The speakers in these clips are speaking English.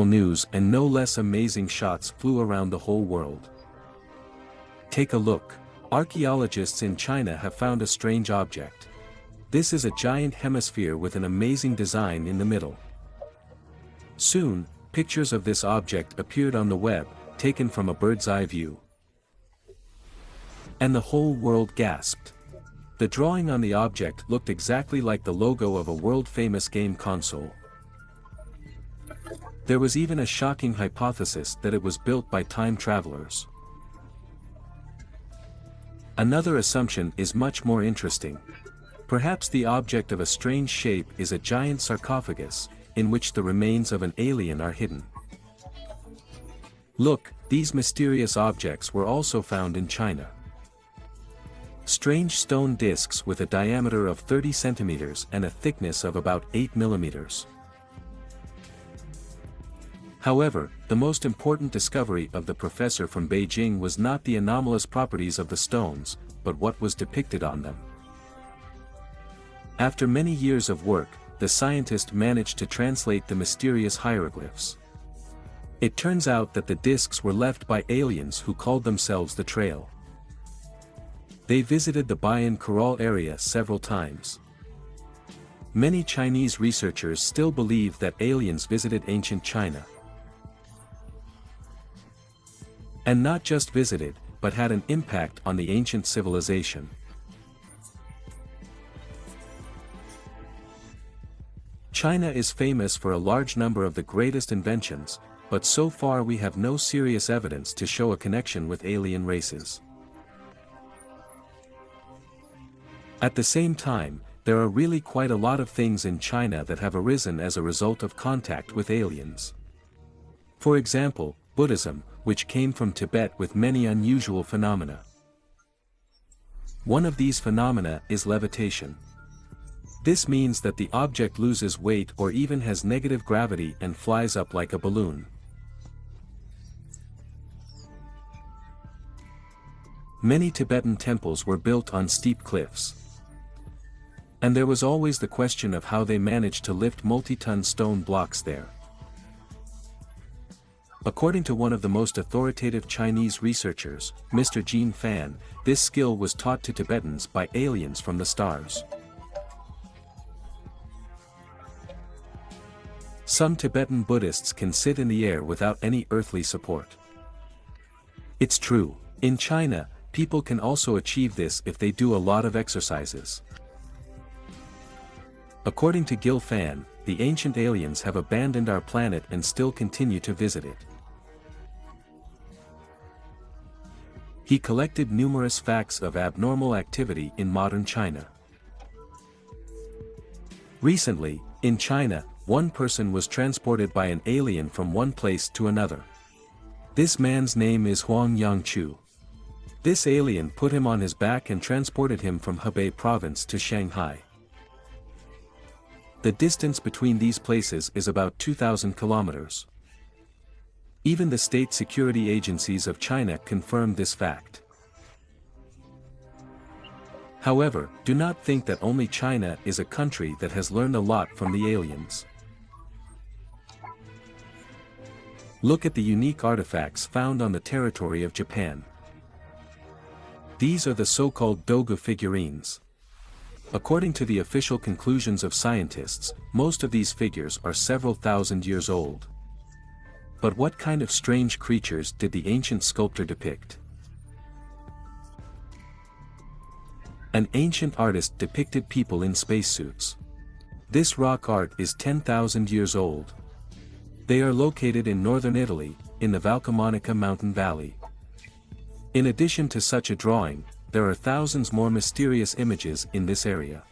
news and no less amazing shots flew around the whole world. Take a look. Archaeologists in China have found a strange object. This is a giant hemisphere with an amazing design in the middle. Soon, pictures of this object appeared on the web, taken from a bird's-eye view. And the whole world gasped. The drawing on the object looked exactly like the logo of a world-famous game console. There was even a shocking hypothesis that it was built by time travelers. Another assumption is much more interesting. Perhaps the object of a strange shape is a giant sarcophagus, in which the remains of an alien are hidden. Look, these mysterious objects were also found in China. Strange stone discs with a diameter of 30 centimeters and a thickness of about 8 millimeters. However, the most important discovery of the professor from Beijing was not the anomalous properties of the stones, but what was depicted on them. After many years of work, the scientist managed to translate the mysterious hieroglyphs. It turns out that the discs were left by aliens who called themselves the Trail. They visited the Bayan Coral area several times. Many Chinese researchers still believe that aliens visited ancient China. And not just visited, but had an impact on the ancient civilization. China is famous for a large number of the greatest inventions, but so far we have no serious evidence to show a connection with alien races. At the same time, there are really quite a lot of things in China that have arisen as a result of contact with aliens. For example, Buddhism, which came from Tibet with many unusual phenomena. One of these phenomena is levitation. This means that the object loses weight or even has negative gravity and flies up like a balloon. Many Tibetan temples were built on steep cliffs. And there was always the question of how they managed to lift multi-ton stone blocks there. According to one of the most authoritative Chinese researchers, Mr. Jin Fan, this skill was taught to Tibetans by aliens from the stars. Some Tibetan Buddhists can sit in the air without any earthly support. It's true, in China, people can also achieve this if they do a lot of exercises. According to Gil Fan, the ancient aliens have abandoned our planet and still continue to visit it. He collected numerous facts of abnormal activity in modern China. Recently, in China, one person was transported by an alien from one place to another. This man's name is Huang Yangchu. This alien put him on his back and transported him from Hebei province to Shanghai. The distance between these places is about 2,000 kilometers. Even the state security agencies of China confirmed this fact. However, do not think that only China is a country that has learned a lot from the aliens. Look at the unique artifacts found on the territory of Japan. These are the so-called Dogu figurines. According to the official conclusions of scientists, most of these figures are several thousand years old. But what kind of strange creatures did the ancient sculptor depict? An ancient artist depicted people in spacesuits. This rock art is 10,000 years old. They are located in northern Italy, in the Valcamonica mountain valley. In addition to such a drawing, there are thousands more mysterious images in this area.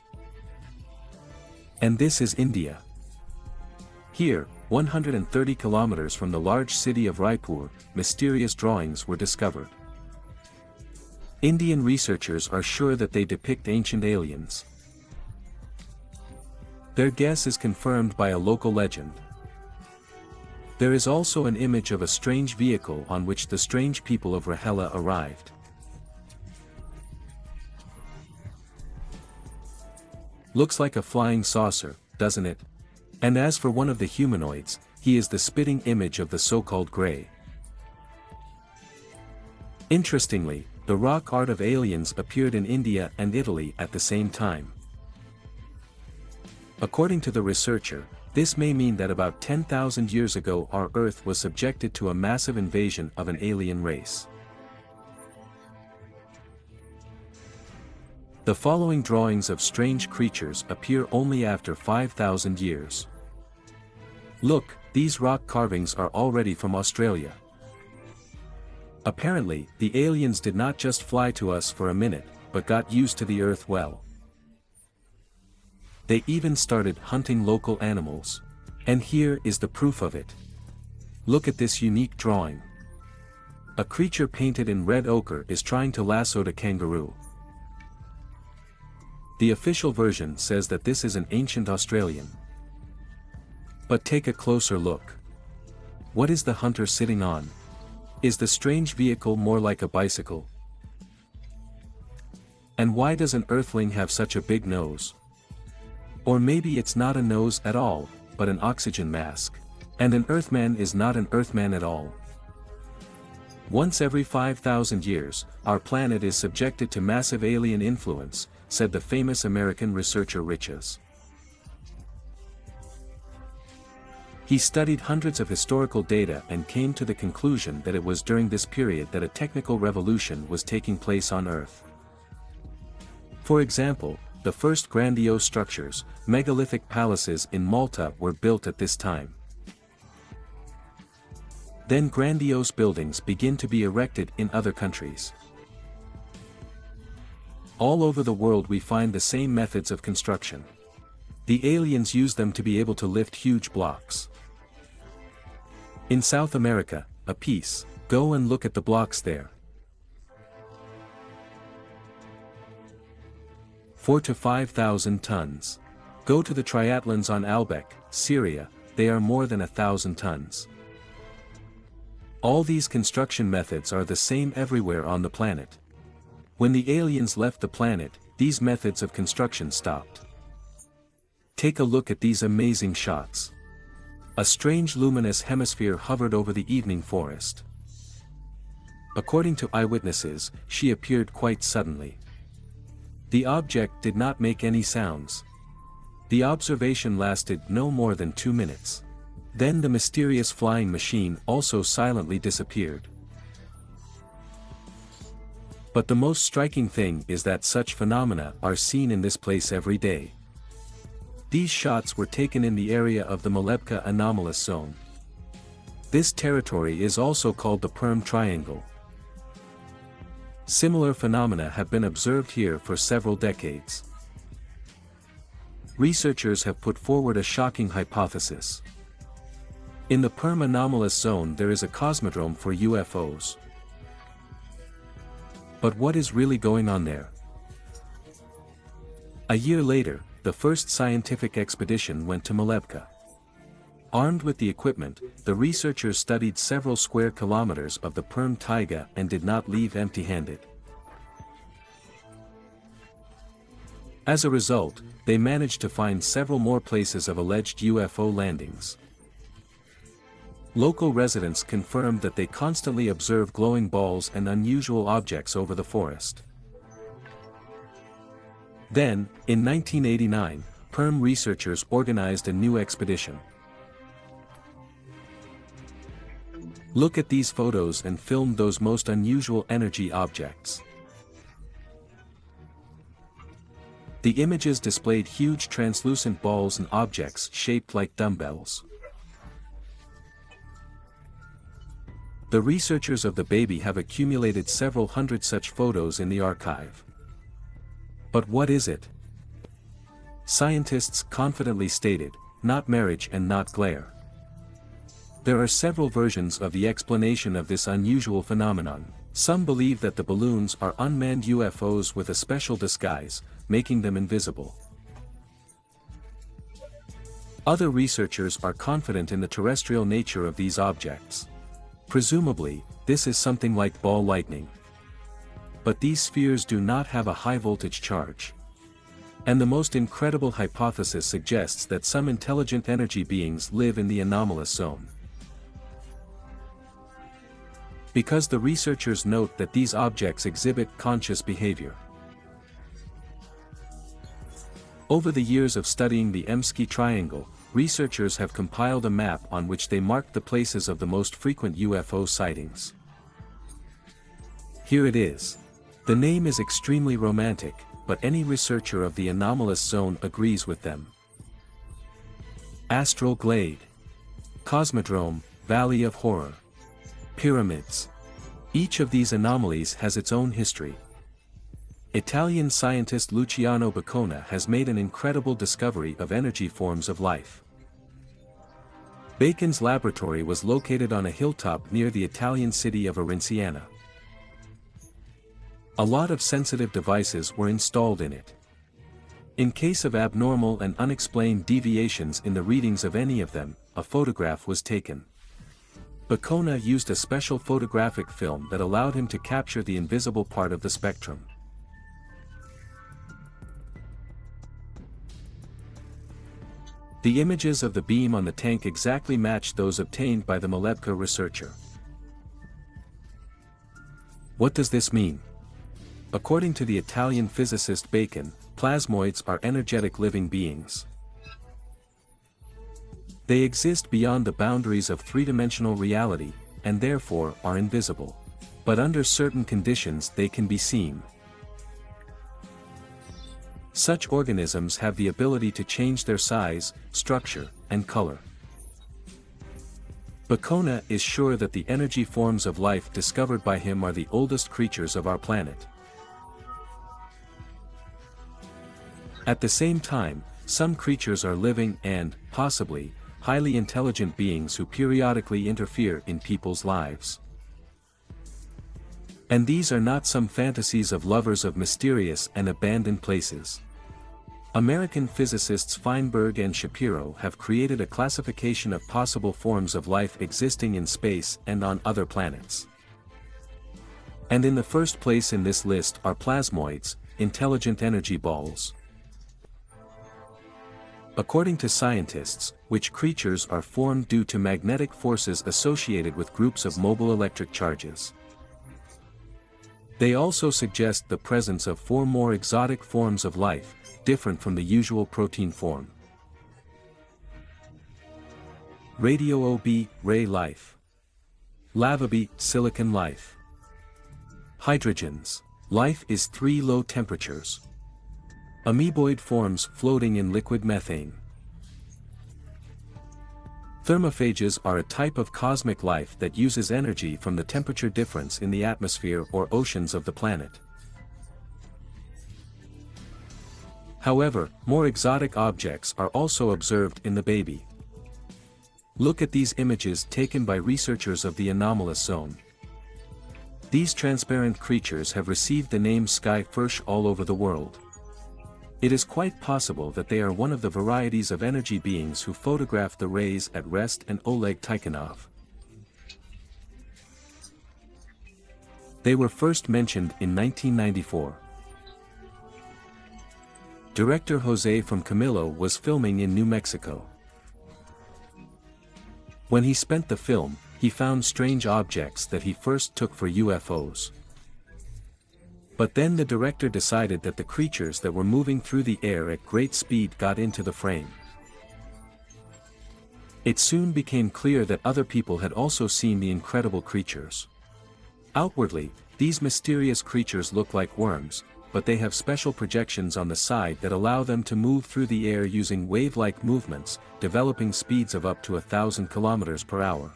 And this is India. Here, 130 kilometers from the large city of Raipur, mysterious drawings were discovered. Indian researchers are sure that they depict ancient aliens. Their guess is confirmed by a local legend. There is also an image of a strange vehicle on which the strange people of Rahela arrived. Looks like a flying saucer, doesn't it? And as for one of the humanoids, he is the spitting image of the so-called Grey. Interestingly, the rock art of aliens appeared in India and Italy at the same time. According to the researcher, this may mean that about 10,000 years ago our Earth was subjected to a massive invasion of an alien race. The following drawings of strange creatures appear only after 5,000 years. Look, these rock carvings are already from Australia. Apparently, the aliens did not just fly to us for a minute, but got used to the Earth well. They even started hunting local animals. And here is the proof of it. Look at this unique drawing. A creature painted in red ochre is trying to lasso a kangaroo. The official version says that this is an ancient Australian. But take a closer look. What is the hunter sitting on? Is the strange vehicle more like a bicycle? And why does an earthling have such a big nose? Or maybe it's not a nose at all, but an oxygen mask. And an Earthman is not an Earthman at all. Once every 5,000 years, our planet is subjected to massive alien influence, said the famous American researcher Riches. He studied hundreds of historical data and came to the conclusion that it was during this period that a technical revolution was taking place on Earth. For example, the first grandiose structures, megalithic palaces in Malta, were built at this time. Then grandiose buildings begin to be erected in other countries. All over the world we find the same methods of construction. The aliens use them to be able to lift huge blocks. In South America, a piece, go and look at the blocks there. 4 to 5,000 tons. Go to the triathlons on Albec, Syria, they are more than 1,000 tons. All these construction methods are the same everywhere on the planet. When the aliens left the planet, these methods of construction stopped. Take a look at these amazing shots. A strange luminous hemisphere hovered over the evening forest. According to eyewitnesses, she appeared quite suddenly. The object did not make any sounds. The observation lasted no more than 2 minutes. Then the mysterious flying machine also silently disappeared. But the most striking thing is that such phenomena are seen in this place every day. These shots were taken in the area of the Molebka anomalous zone. This territory is also called the Perm Triangle. Similar phenomena have been observed here for several decades. Researchers have put forward a shocking hypothesis. In the Perm anomalous zone there is a cosmodrome for UFOs. But what is really going on there? A year later, the first scientific expedition went to Molebka. Armed with the equipment, the researchers studied several square kilometers of the Perm taiga and did not leave empty-handed. As a result, they managed to find several more places of alleged UFO landings. Local residents confirmed that they constantly observe glowing balls and unusual objects over the forest. Then, in 1989, Perm researchers organized a new expedition. Look at these photos and film those most unusual energy objects. The images displayed huge translucent balls and objects shaped like dumbbells. The researchers of the baby have accumulated several hundred such photos in the archive. But what is it? Scientists confidently stated, not marriage and not glare. There are several versions of the explanation of this unusual phenomenon. Some believe that the balloons are unmanned UFOs with a special disguise, making them invisible. Other researchers are confident in the terrestrial nature of these objects. Presumably, this is something like ball lightning. But these spheres do not have a high voltage charge. And the most incredible hypothesis suggests that some intelligent energy beings live in the anomalous zone. Because the researchers note that these objects exhibit conscious behavior. Over the years of studying the Emsky Triangle, researchers have compiled a map on which they marked the places of the most frequent UFO sightings. Here it is. The name is extremely romantic, but any researcher of the anomalous zone agrees with them. Astral Glade, Cosmodrome, Valley of Horror, Pyramids. Each of these anomalies has its own history. Italian scientist Luciano Boccona has made an incredible discovery of energy forms of life. Bacon's laboratory was located on a hilltop near the Italian city of Arinciana. A lot of sensitive devices were installed in it. In case of abnormal and unexplained deviations in the readings of any of them, a photograph was taken. Boccona used a special photographic film that allowed him to capture the invisible part of the spectrum. The images of the beam on the tank exactly matched those obtained by the Malebka researcher. What does this mean? According to the Italian physicist Bacon, plasmoids are energetic living beings. They exist beyond the boundaries of three-dimensional reality, and therefore are invisible. But under certain conditions they can be seen. Such organisms have the ability to change their size, structure, and color. Boccona is sure that the energy forms of life discovered by him are the oldest creatures of our planet. At the same time, some creatures are living and, possibly, highly intelligent beings who periodically interfere in people's lives. And these are not some fantasies of lovers of mysterious and abandoned places. American physicists Feinberg and Shapiro have created a classification of possible forms of life existing in space and on other planets. And in the first place in this list are plasmoids, intelligent energy balls. According to scientists, which creatures are formed due to magnetic forces associated with groups of mobile electric charges. They also suggest the presence of 4 more exotic forms of life, different from the usual protein form. Radio OB, ray life. Lava B, silicon life. Hydrogens. Life is 3 low temperatures. Amoeboid forms floating in liquid methane. Thermophages are a type of cosmic life that uses energy from the temperature difference in the atmosphere or oceans of the planet. However, more exotic objects are also observed in the baby. Look at these images taken by researchers of the anomalous zone. These transparent creatures have received the name sky Fursh all over the world. It is quite possible that they are one of the varieties of energy beings who photographed the rays at rest and Oleg Tikhonov. They were first mentioned in 1994. Director Jose from Camilo was filming in New Mexico. When he spent the film, he found strange objects that he first took for UFOs. But then the director decided that the creatures that were moving through the air at great speed got into the frame. It soon became clear that other people had also seen the incredible creatures. Outwardly, these mysterious creatures look like worms, but they have special projections on the side that allow them to move through the air using wave-like movements, developing speeds of up to 1,000 km per hour.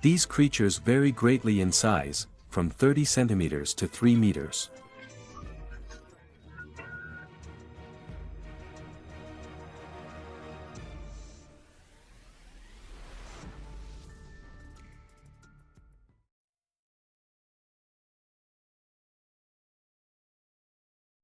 These creatures vary greatly in size, from 30 centimeters to 3 meters.